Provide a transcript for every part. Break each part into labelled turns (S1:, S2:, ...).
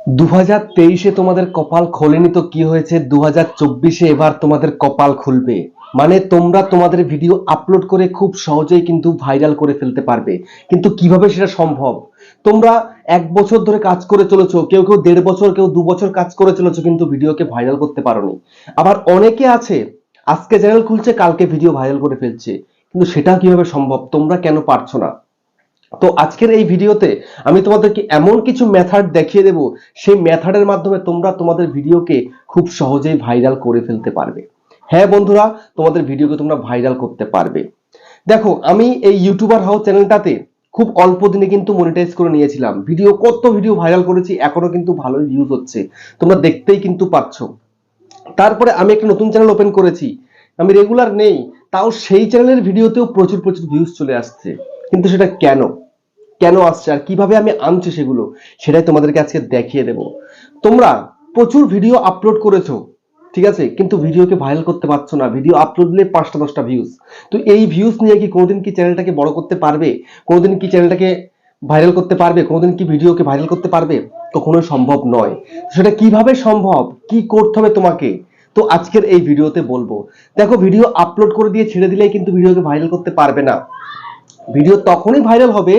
S1: 2023-এ তোমাদের কপাল খোলেনি তো কি হয়েছে, 2024-এ এবার তোমাদের কপাল খুলবে। মানে তোমরা তোমাদের ভিডিও আপলোড করে খুব সহজেই কিন্তু ভাইরাল করে ফেলতে পারবে। কিন্তু কিভাবে সেটা সম্ভব? তোমরা 1 বছর ধরে কাজ করে চলেছো, কেউ কেউ 1.5 বছর, কেউ 2 বছর কাজ করে চলেছো, কিন্তু ভিডিওকে ভাইরাল করতে পারোনি। আবার অনেকে আছে আজকে চ্যানেল খুলছে, কালকে ভিডিও ভাইরাল করে ফেলছে, কিন্তু সেটা কিভাবে সম্ভব? তোমরা কেন পারছো না? তো আজকের এই ভিডিওতে আমি তোমাদেরকে এমন কিছু মেথড দেখিয়ে দেব, সেই মেথডের মাধ্যমে তোমরা তোমাদের ভিডিওকে খুব সহজেই ভাইরাল করে ফেলতে পারবে। হ্যাঁ বন্ধুরা, তোমাদের ভিডিওকে তোমরা ভাইরাল করতে পারবে। দেখো, আমি এই ইউটিউবার হাউস চ্যানেলটাতে খুব অল্প দিনে কিন্তু মনিটাইজ করে নিয়েছিলাম। কত ভিডিও ভাইরাল করেছি, এখনো কিন্তু ভালোই ভিউজ হচ্ছে, তোমরা দেখতেই কিন্তু পাচ্ছ। তারপরে আমি একটা নতুন চ্যানেল ওপেন করেছি, আমি রেগুলার নেই, তাও সেই চ্যানেলের ভিডিওতেও প্রচুর প্রচুর ভিউজ চলে আসছে। কিন্তু সেটা কেন কেন আসছে আর কিভাবে আমি আনছি সেগুলো, সেটাই তোমাদেরকে আজকে দেখিয়ে দেব। তোমরা প্রচুর ভিডিও আপলোড করেছো, ঠিক আছে, কিন্তু ভিডিওকে ভাইরাল করতে পারছো না। ভিডিও আপলোড দিলে 5টা 10টা ভিউজ। তো এই ভিউজ নিয়ে কি কোনোদিন কি চ্যানেলটাকে বড় করতে পারবে? কোনোদিন কি চ্যানেলটাকে ভাইরাল করতে পারবে? কোনোদিন কি ভিডিওকে ভাইরাল করতে পারবে? কখনোই সম্ভব নয়। সেটা কিভাবে সম্ভব, কি করতে হবে তোমাকে, তো আজকের এই ভিডিওতে বলবো। দেখো, ভিডিও আপলোড করে দিয়ে ছেড়ে দিলেই কিন্তু ভিডিওকে ভাইরাল করতে পারবে না। ভিডিও তখনই ভাইরাল হবে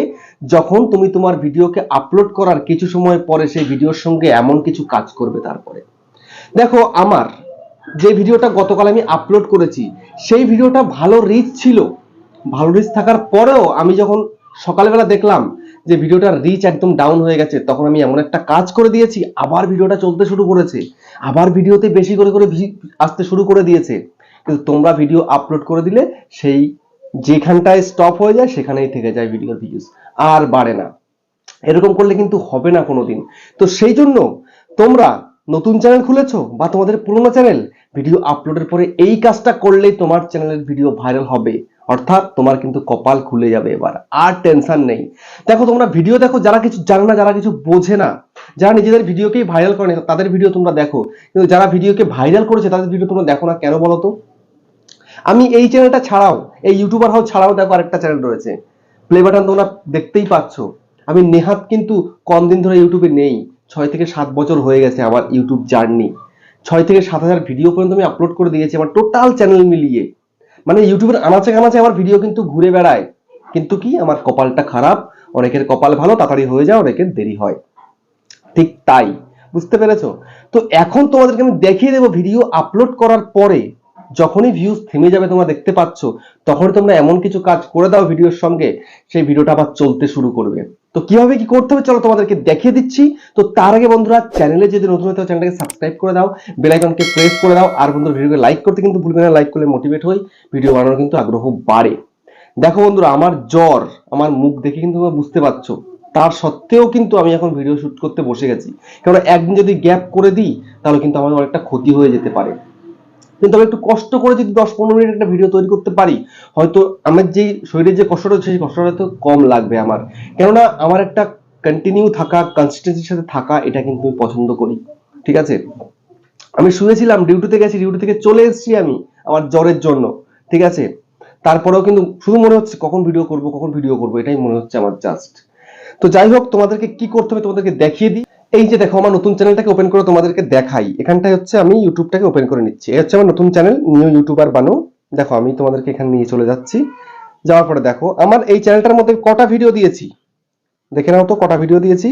S1: যখন তুমি তোমার ভিডিওকে আপলোড করার কিছু সময় পরে সেই ভিডিওর সঙ্গে এমন কিছু কাজ করবে। তারপরে দেখো, আমার যে ভিডিওটা গতকাল আমি আপলোড করেছি, সেই ভিডিওটা ভালো রিচ ছিল। ভালো রিচ থাকার পরেও আমি যখন সকালবেলা দেখলাম যে ভিডিওটার রিচ একদম ডাউন হয়ে গেছে, তখন আমি এমন একটা কাজ করে দিয়েছি, আবার ভিডিওটা চলতে শুরু করেছে, আবার ভিডিওতে বেশি করে করে আসতে শুরু করে দিয়েছে। কিন্তু তোমরা ভিডিও আপলোড করে দিলে সেই যেখানটায় স্টপ হয়ে যায় সেখানেই থেকে যায় ভিডিওর ভিউজ, আর বাড়ে না। এরকম করলে কিন্তু হবে না কোনোদিন। তো সেই জন্য তোমরা নতুন চ্যানেল খুলেছো বা তোমাদের পুরোনো চ্যানেল, ভিডিও আপলোডের পরে এই কাজটা করলেই তোমার চ্যানেলের ভিডিও ভাইরাল হবে। অর্থাৎ তোমার কিন্তু কপাল খুলে যাবে এবার, আর টেনশন নেই। দেখো, তোমরা ভিডিও দেখো, যারা কিছু জানে না, যারা কিছু বোঝে না, যারা নিজেদের ভিডিওকেই ভাইরাল করে না, তাদের ভিডিও তোমরা দেখো, কিন্তু যারা ভিডিওকে ভাইরাল করেছে তাদের ভিডিও তোমরা দেখো না কেন বলো তো? আমি এই চ্যানেলটা ছাড়াও, এই ইউটিউবার হাউস ছাড়াও দেখো আরেকটা চ্যানেল রয়েছে, প্লে বাটন, তোমরা দেখতেই পাচ্ছ। আমি নেহাত কিন্তু কম দিন ধরে ইউটিউবে নেই, 6 থেকে 7 বছর হয়ে গেছে আমার ইউটিউব জার্নি। 6 থেকে 7 হাজার ভিডিও পর্যন্ত আমি আপলোড করে দিয়েছি আমার টোটাল চ্যানেল মিলিয়ে। মানে ইউটিউবের আনাচে কানাচে আমার ভিডিও কিন্তু ঘুরে বেড়ায়। কিন্তু কি, আমার কপালটা খারাপ। অনেকের কপাল ভালো, তাড়াতাড়ি হয়ে যায়, অনেকের দেরি হয়। ঠিক তাই, বুঝতে পেরেছো? তো এখন তোমাদেরকে আমি দেখিয়ে দেবো, ভিডিও আপলোড করার পরে যখনই ভিউজ থেমে যাবে তোমরা দেখতে পাচ্ছ, তখন তোমরা এমন কিছু কাজ করে দাও ভিডিওর সঙ্গে, সেই ভিডিওটা আবার চলতে শুরু করবে। তো কিভাবে কি করতে হবে চলো তোমাদেরকে দেখিয়ে দিচ্ছি। তো তার আগে বন্ধুরা, চ্যানেলে যদি নতুন হতে হয় চ্যানেলটাকে সাবস্ক্রাইব করে দাও, বেল আইকনকে প্রেস করে দাও, আর বন্ধুরা ভিডিওকে লাইক করতে কিন্তু ভুলবে না। লাইক করলে মোটিভেট হই, ভিডিও বানানোর কিন্তু আগ্রহ বাড়ে। দেখো বন্ধুরা, আমার জ্বর, আমার মুখ দেখে কিন্তু তোমরা বুঝতে পারছো, তার সত্ত্বেও কিন্তু আমি এখন ভিডিও শুট করতে বসে গেছি। কারণ একদিন যদি গ্যাপ করে দিই তাহলে কিন্তু আমার অনেকটা ক্ষতি হয়ে যেতে পারে। কিন্তু আমি একটু কষ্ট করে যদি 10-15 মিনিট একটা ভিডিও তৈরি করতে পারি, হয়তো আমার যে শরীরের যে কষ্টটা হচ্ছে সেই কষ্টটা হয়তো কম লাগবে আমার। কেননা আমার একটা কন্টিনিউ থাকা, কনসিস্টেন্সির সাথে থাকা, এটা কিন্তু আমি পছন্দ করি। ঠিক আছে, আমি শুয়েছিলাম, ডিউটিতে গেছি, ডিউটি থেকে চলে এসেছি আমি আমার জ্বরের জন্য। ঠিক আছে, তারপরেও কিন্তু শুধু মনে হচ্ছে কখন ভিডিও করব, কখন ভিডিও করব, এটাই মনে হচ্ছে আমার জাস্ট। তো যাই হোক, তোমাদেরকে কি করতে হবে তোমাদেরকে দেখিয়ে দিই। এই যে দেখো, আমার নতুন চ্যানেলটাকে ওপেন করে তোমাদেরকে দেখাই। এখানটায় হচ্ছে আমি ইউটিউবটাকে ওপেন করে নিচ্ছি, এই হচ্ছে আমার নতুন চ্যানেল, নিউ ইউটিউবার বানু। দেখো, আমি তোমাদেরকে এখানে নিয়ে চলে যাচ্ছি। যাওয়ার পরে দেখো আমার এই চ্যানেলটার মধ্যে কটা ভিডিও দিয়েছি, দেখে নাও তো কটা ভিডিও দিয়েছি।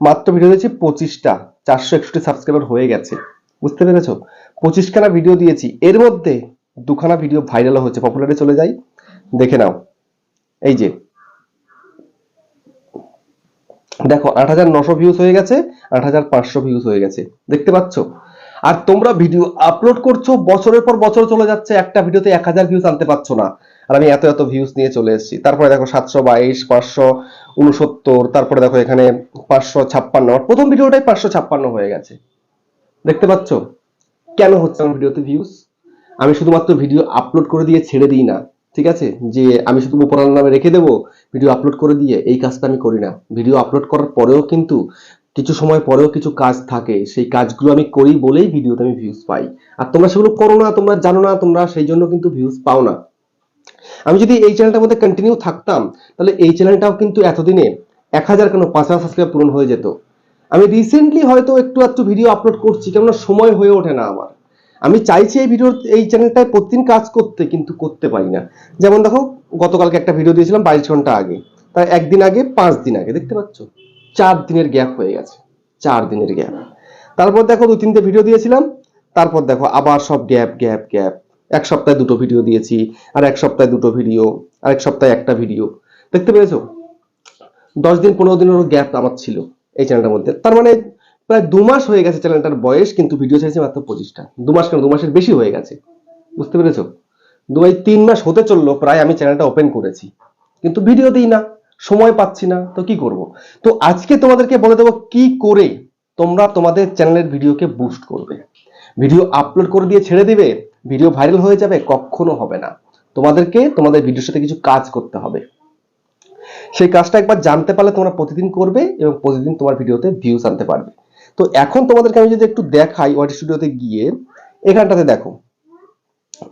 S1: মাত্র ভিডিও দিয়েছি 25টা, 461 সাবস্ক্রাইবার হয়ে গেছে। বুঝতে পেরেছো? 25খানা ভিডিও দিয়েছি, এর মধ্যে 2খানা ভিডিও ভাইরাল হচ্ছে, পপুলারে চলে যাই, দেখে নাও। এই যে দেখো, 8,900 ভিউজ হয়ে গেছে, 8,500 ভিউজ হয়ে গেছে, দেখতে পাচ্ছ? আর তোমরা ভিডিও আপলোড করছো, বছরের পর বছর চলে যাচ্ছে, একটা ভিডিওতে 1000 ভিউজ আনতে পারছো না, আর আমি এত এত ভিউজ নিয়ে চলে এসেছি। তারপরে দেখো 722, 569, তারপরে দেখো এখানে 556, আমার প্রথম ভিডিওটাই 556 হয়ে গেছে। দেখতে পাচ্ছ কেন হচ্ছে আমার ভিডিওতে ভিউজ? আমি শুধুমাত্র ভিডিও আপলোড করে দিয়ে ছেড়ে দিই না। ঠিক আছে, যে আমি শুধু উপরার নামে রেখে দেবো, ভিডিও আপলোড করে দিয়ে, এই কাজটা আমি করি না। ভিডিও আপলোড করার পরেও কিন্তু কিছু সময় পরেও কিছু কাজ থাকে, সেই কাজগুলো আমি করি বলেই ভিডিওতে আমি ভিউজ পাই। আর তোমরা সেগুলো করো না, তোমরা জানো না, তোমরা সেই জন্য কিন্তু ভিউজ পাও না। আমি যদি এই চ্যানেলটার মধ্যে কন্টিনিউ থাকতাম, তাহলে এই চ্যানেলটাও কিন্তু এতদিনে 1000 কেন 5,000 সাবস্ক্রাইব পূরণ হয়ে যেত। আমি রিসেন্টলি হয়তো একটু একটু ভিডিও আপলোড করছি, কেননা সময় হয়ে ওঠে না আমার। আমি চাইছি এই চ্যানেলটায় প্রতিদিন কাজ করতে, কিন্তু করতে পারি না। যেমন দেখো, গতকালকে একটা ভিডিও দিয়েছিলাম 22 ঘন্টা আগে, তার একদিন আগে 5 দিন আগে, দেখতে পাচ্ছ 4 দিনের গ্যাপ হয়ে গেছে, 4 দিনের গ্যাপ। তারপর দেখো 2-3টে ভিডিও দিয়েছিলাম, তারপর দেখো আবার সব গ্যাপ গ্যাপ গ্যাপ। এক সপ্তাহে 2টো ভিডিও দিয়েছি, আর এক সপ্তাহে 2টো ভিডিও, আর এক সপ্তাহে একটা ভিডিও। দেখতে পেয়েছো, 10 দিন 15 দিনেরও গ্যাপ আমার ছিল এই চ্যানেলটার মধ্যে। তার মানে প্রায় 2 মাস হয়ে গেছে চ্যানেলটার বয়স, কিন্তু ভিডিও ছেড়েছি মাত্র 25টা। 2 মাস কেন, 2 মাসের বেশি হয়ে গেছে, বুঝতে পেরেছো? 3 মাস হতে চললো প্রায় আমি চ্যানেলটা ওপেন করেছি, কিন্তু ভিডিও দিই না, সময় পাচ্ছি না, তো কি করব? তো আজকে তোমাদেরকে বলে দেবো কি করে তোমরা তোমাদের চ্যানেলের ভিডিওকে বুস্ট করবে। ভিডিও আপলোড করে দিয়ে ছেড়ে দিবে, ভিডিও ভাইরাল হয়ে যাবে, কখনো হবে না। তোমাদেরকে তোমাদের ভিডিওর সাথে কিছু কাজ করতে হবে। সেই কাজটা একবার জানতে পারলে তোমরা প্রতিদিন করবে, এবং প্রতিদিন তোমার ভিডিওতে ভিউজ আনতে পারবে। তো এখন তোমাদেরকে আমি যদি একটু দেখাই ওয়াইটি স্টুডিওতে গিয়ে, এখানটাতে দেখো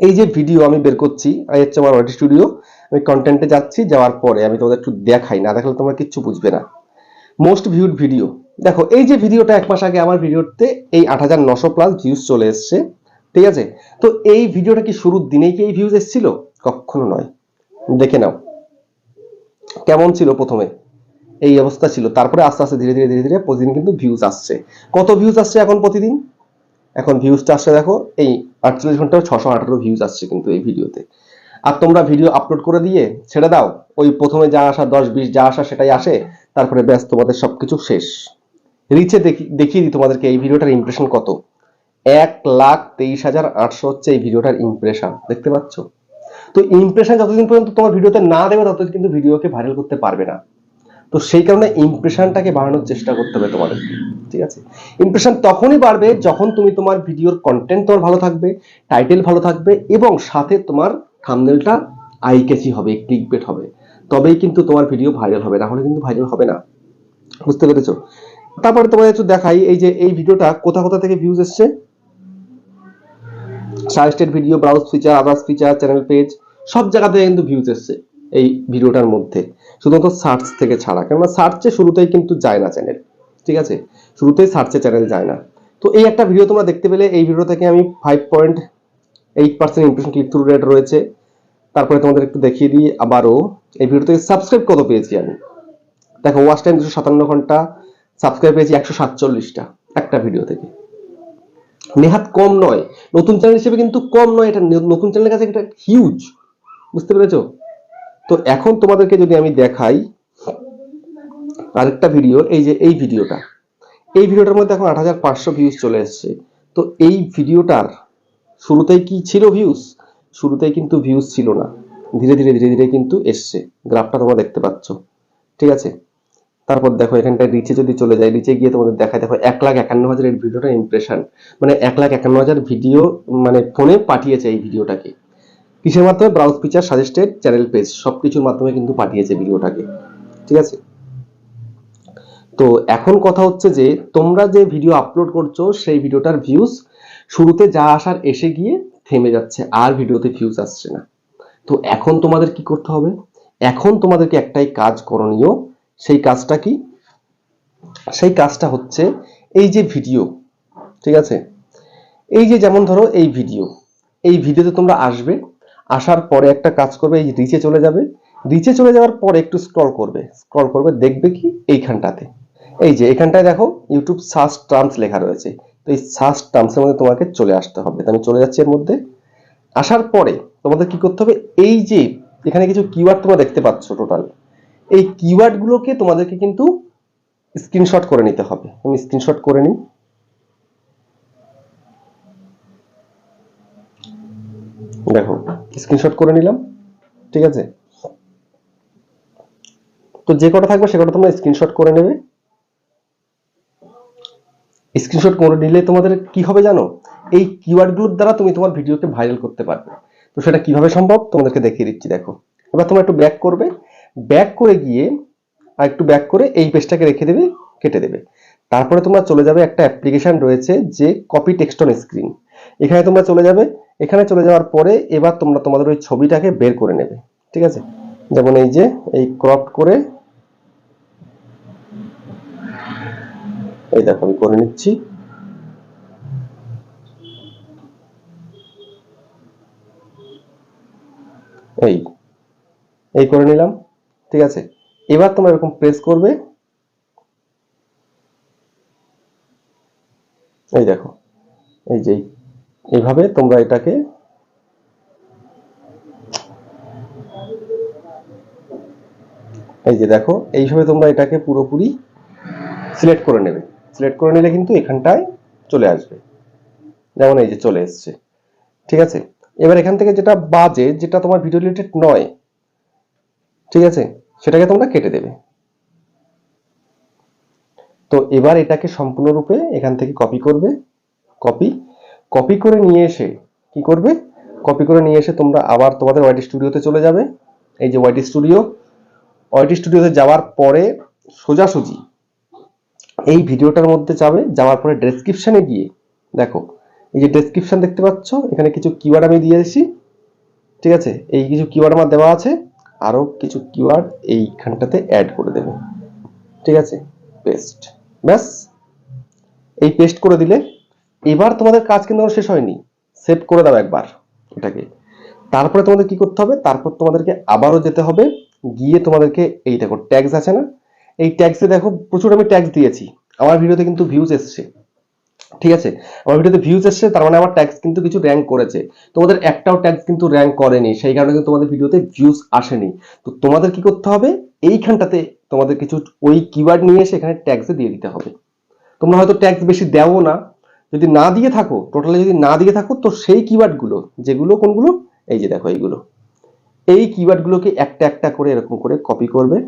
S1: এই যে ভিডিও আমি বের করছি, এই হচ্ছে আমার ওয়াইটি স্টুডিও। আমি কন্টেন্টে যাচ্ছি, যাওয়ার পরে আমি তোমাদের একটু দেখাই, না দেখালে তোমরা কিচ্ছু বুঝবে না। মোস্ট ভিউড ভিডিও, দেখো এই যে ভিডিওটা 1 মাস আগে আমার ভিডিওতে এই 8,900 প্লাস ভিউজ চলে এসছে, ঠিক আছে? তো এই ভিডিওটা কি শুরুর দিনেই কি এই ভিউজ এসেছিল? কখনো নয়। দেখে নাও কেমন ছিল প্রথমে, এই অবস্থা ছিল। তারপরে আস্তে আস্তে ধীরে ধীরে ধীরে ধীরে প্রতিদিন কিন্তু ভিউজ আসছে। কত ভিউজ আসছে এখন প্রতিদিন? এখন ভিউজটা আসছে দেখো, এই 48 ঘন্টায় 618 ভিউজ আসছে কিন্তু এই ভিডিওতে। আর তোমরা ভিডিও আপলোড করে দিয়ে ছেড়ে দাও, ওই প্রথমে যা আসা 10-20 যা আসা সেটাই আসে, তারপরে ব্যাস তোমাদের সবকিছু শেষ। রিচে দেখিয়ে দিই তোমাদেরকে এই ভিডিওটার ইমপ্রেশন কত। 1,23,800 হচ্ছে এই ভিডিওটার ইমপ্রেশন, দেখতে পাচ্ছ? তো ইমপ্রেশন যতদিন পর্যন্ত তোমার ভিডিওতে না দেবে, ততদিন কিন্তু ভিডিওকে ভাইরাল করতে পারবে না। তো সেই কারণে ইমপ্রেশনটাকে বাড়ানোর চেষ্টা করতে হবে তোমাদেরকে, ঠিক আছে? ইমপ্রেশন তখনই বাড়বে যখন তুমি তোমার ভিডিওর কন্টেন্ট তোমার ভালো থাকবে, টাইটেল ভালো থাকবে, এবং সাথে তোমার থাম্বনেলটা আই ক্যাচি হবে, ক্লিকবেট হবে, তবেই কিন্তু তোমার ভিডিও ভাইরাল হবে, না হলে কিন্তু ভাইরাল হবে না। বুঝতে পেরেছো? তারপরে তোমাদের একটু দেখাই, এই যে এই ভিডিওটা কোথা কোথা থেকে ভিউজ এসছে। Suggested video, browse feature, others feature, channel page, সব জায়গা থেকে কিন্তু ভিউজ এসছে এই ভিডিওটার মধ্যে, শুধুমাত্র সার্চ থেকে ছাড়া। কেননা সার্চে শুরুতেই কিন্তু যায় না চ্যানেল, ঠিক আছে? শুরুতেই সার্চে চ্যানেল যায় না। তো এই একটা ভিডিও তোমরা দেখতে পেলে, এই ভিডিও থেকে আমি 5.8% ইমপ্রেশন ক্লিক থ্রু রেট রয়েছে। তারপরে তোমাদের একটু দেখিয়ে দিই আবারও, এই ভিডিও থেকে সাবস্ক্রাইব কত পেয়েছি আমি। দেখো, ওয়াচ টাইম 257 ঘন্টা, সাবস্ক্রাইব পেয়েছি 147টা একটা ভিডিও থেকে। নেহাত কম নয়, নতুন চ্যানেল হিসেবে কিন্তু কম নয়, এটা নতুন চ্যানেলের কাছে এটা হিউজ, বুঝতে পেরেছো? তো এখন তোমাদেরকে যদি আমি দেখাই আরেকটা ভিডিও, এই যে এই ভিডিওটার মধ্যে এখন 8,500 ভিউজ চলে এসছে। তো এই ভিডিওটার শুরুতেই কি ছিল ভিউজ? শুরুতেই কিন্তু ভিউজ ছিল না, ধীরে ধীরে ধীরে ধীরে কিন্তু এসছে, গ্রাফটা তোমরা দেখতে পাচ্ছ, ঠিক আছে? তারপর দেখো এখানটায় রিচে যদি চলে যায়, রিচে গিয়ে তোমাদের দেখায়, দেখো 1,51,000 এই ভিডিওটার ইমপ্রেশন, মানে 1,51,000 ভিডিও মানে ফোনে পাঠিয়েছে এই ভিডিওটাকে। কিসের মাধ্যমে? Browse feature, suggested, channel page, সবকিছুর মাধ্যমে কিন্তু পাঠিয়েছে ভিডিওটাকে, ঠিক আছে? তো এখন কথা হচ্ছে যে তোমরা যে ভিডিও আপলোড করছো সেই ভিডিওটার ভিউজ শুরুতে যা আসার এসে গিয়ে থেমে যাচ্ছে, আর ভিডিওতে ভিউজ আসছে না। তো এখন তোমাদের কি করতে হবে? এখন তোমাদেরকে একটাই কাজ করণীয়। সেই কাজটা কি? সেই কাজটা হচ্ছে এই যে ভিডিও, ঠিক আছে? এই যে যেমন ধরো এই ভিডিওতে তোমরা আসবে, আসার পরে একটা কাজ করবে, এই রিচে চলে যাবে। রিচে চলে যাওয়ার পরে একটু স্ক্রল করবে, দেখবে কি এইখানটাতে, এই যে এখানটায় দেখো ইউটিউব সার্চ টার্মস লেখা রয়েছে। তো এই সার্চ টার্মসের মধ্যে তোমাকে চলে আসতে হবে। তো আমি চলে যাচ্ছি এর মধ্যে। আসার পরে তোমাদের কি করতে হবে? এই যে এখানে কিছু কিওয়ার্ড তোমরা দেখতে পাচ্ছ টোটাল, এই কিওয়ার্ড গুলোকে তোমাদেরকে কিন্তু স্ক্রিনশট করে নিতে হবে। আমি স্ক্রিনশট করে নিই, দেখো স্ক্রিনশট করে নিলাম, ঠিক আছে? তো যে কটা থাকবে সে কটা তোমরা স্ক্রিনশট করে নেবে। স্ক্রিনশট করে নিলে তোমাদের কি হবে জানো? এই কিওয়ার্ডগুলোর দ্বারা তুমি তোমার ভিডিওকে ভাইরাল করতে পারবে। তো সেটা কিভাবে সম্ভব তোমাদেরকে দেখিয়ে দিচ্ছি। দেখো, এবার তোমরা একটু ব্যাক করবে, ব্যাক করে গিয়ে আর একটু ব্যাক করে এই পেজটাকে রেখে দেবে, কেটে দেবে। তারপরে তোমরা চলে যাবে, একটা অ্যাপ্লিকেশন রয়েছে যে কপি টেক্সট অন স্ক্রিন, এখানে তোমরা চলে যাবে। এখানে চলে যাওয়ার পরে এবার তোমরা তোমাদের ওই ছবিটাকে বের করে নেবে, ঠিক আছে? যেমন এই যে এই ক্রপ করে এই দেখো আমি করে নিচ্ছি। এই এই করে নিলাম, ঠিক আছে। এবার তোমরা এরকম প্রেস করবে, এই দেখো, এই যে এইভাবে তোমরা এটাকে এই যে দেখো এইভাবে তোমরা এটাকে পুরোপুরি সিলেক্ট করে নেবে। সিলেক্ট করে নিলে কিন্তু এখানটায় চলে আসবে, যেমন এই যে চলে এসছে, ঠিক আছে। এবার এখান থেকে যেটা বাজে, যেটা তোমার ভিডিও রিলেটেড নয়, ঠিক আছে, সেটাকে তোমরা কেটে দেবে। তো এবার এটাকে সম্পূর্ণরূপে এখান থেকে কপি করবে, কপি কপি করে নিয়ে এসে কি করবে, কপি করে নিয়ে এসে তোমরা আবার তোমাদের ওয়াইটি স্টুডিওতে চলে যাবে। এই যে ওয়াইটি স্টুডিওতে যাওয়ার পরে সোজাসুজি এই ভিডিওটার মধ্যে যাবে, যাওয়ার পরে ডেসক্রিপশনে গিয়ে দেখো এই যে ডেসক্রিপশন দেখতে পাচ্ছ, এখানে কিছু কিওয়ার্ড আমি দিয়েছি, ঠিক আছে। এই কিছু কিওয়ার্ড আমার দেওয়া আছে, আরো কিছু কিওয়ার্ড এইখানটাতে অ্যাড করে দেবে, ঠিক আছে। পেস্ট, ব্যাস। এই পেস্ট করে দিলে এবার তোমাদের কাজ কিন্তু শেষ হয়নি, সেভ করে দাও একবার এটাকে। তারপরে তোমাদের কি করতে হবে, তারপর তোমাদেরকে আবারও যেতে হবে, গিয়ে তোমাদেরকে এই দেখো ট্যাগস আছে না, এই ট্যাগসে দেখো প্রচুর আমি ট্যাগস দিয়েছি, আমার ভিডিওতে কিন্তু ভিউজ এসছে, ঠিক আছে। আমার ভিডিওতে ভিউজ এসছে, তার মানে আমার ট্যাগস কিন্তু কিছু র্যাঙ্ক করেছে। তোমাদের একটাও ট্যাগস কিন্তু র্যাঙ্ক করেনি, সেই কারণে কিন্তু তোমাদের ভিডিওতে ভিউজ আসেনি। তো তোমাদের কি করতে হবে, এইখানটাতে তোমাদের কিছু ওই কিওয়ার্ড নিয়ে এসে এখানে ট্যাগসে দিয়ে দিতে হবে। তোমরা হয়তো ট্যাগস বেশি দেও না, যদি না দিয়ে থাকো, টোটালি যদি না দিয়ে থাকো, তো সেই কিওয়ার্ড গুলো, যেগুলো কোনগুলো, এই যে দেখো এইগুলো, এই কিওয়ার্ড গুলোকে একটা একটা করে এরকম করে কপি করবে,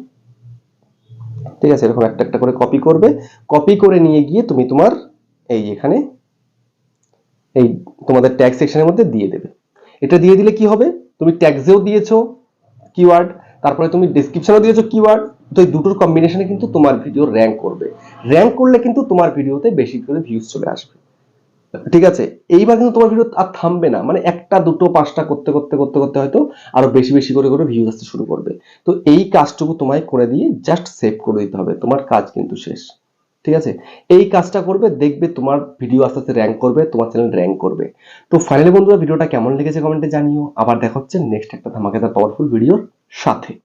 S1: ঠিক আছে। এরকম একটা একটা করে কপি করবে, কপি করে নিয়ে গিয়ে তুমি তোমার এই এখানে এই তোমাদের ট্যাগ সেকশনের মধ্যে দিয়ে দেবে। এটা দিয়ে দিলে কি হবে, তুমি ট্যাগসেও দিয়েছো কিওয়ার্ড, তারপরে তুমি ডেসক্রিপশনেও দিয়েছো কিওয়ার্ড, তো এই দুটোর কম্বিনেশনে কিন্তু তোমার ভিডিও র্যাঙ্ক করবে। র্যাঙ্ক করলে কিন্তু তোমার ভিডিওতে বেশি করে ভিউজ চলে আসবে, ঠিক আছে। এইবার কিন্তু তোমার ভিডিও আর থামবে না, মানে একটা দুটো পাঁচটা করতে করতে করতে করতে হয়তো আরো বেশি বেশি করে করে ভিউজ আসতে শুরু করবে। তো এই কাজটুকু তোমায় করে দিয়ে জাস্ট সেভ করে দিতে হবে, তোমার কাজ কিন্তু শেষ, ঠিক আছে। এই কাজটা করবে, দেখবে তোমার ভিডিও আস্তে আস্তে র্যাঙ্ক করবে, তোমার চ্যানেল র্যাঙ্ক করবে। তো ফাইনালি বন্ধুরা, ভিডিওটা কেমন লেগেছে কমেন্টে জানিও। আবার দেখা হচ্ছে নেক্সট একটা ধামাকেদার পাওয়ারফুল ভিডিওর সাথে।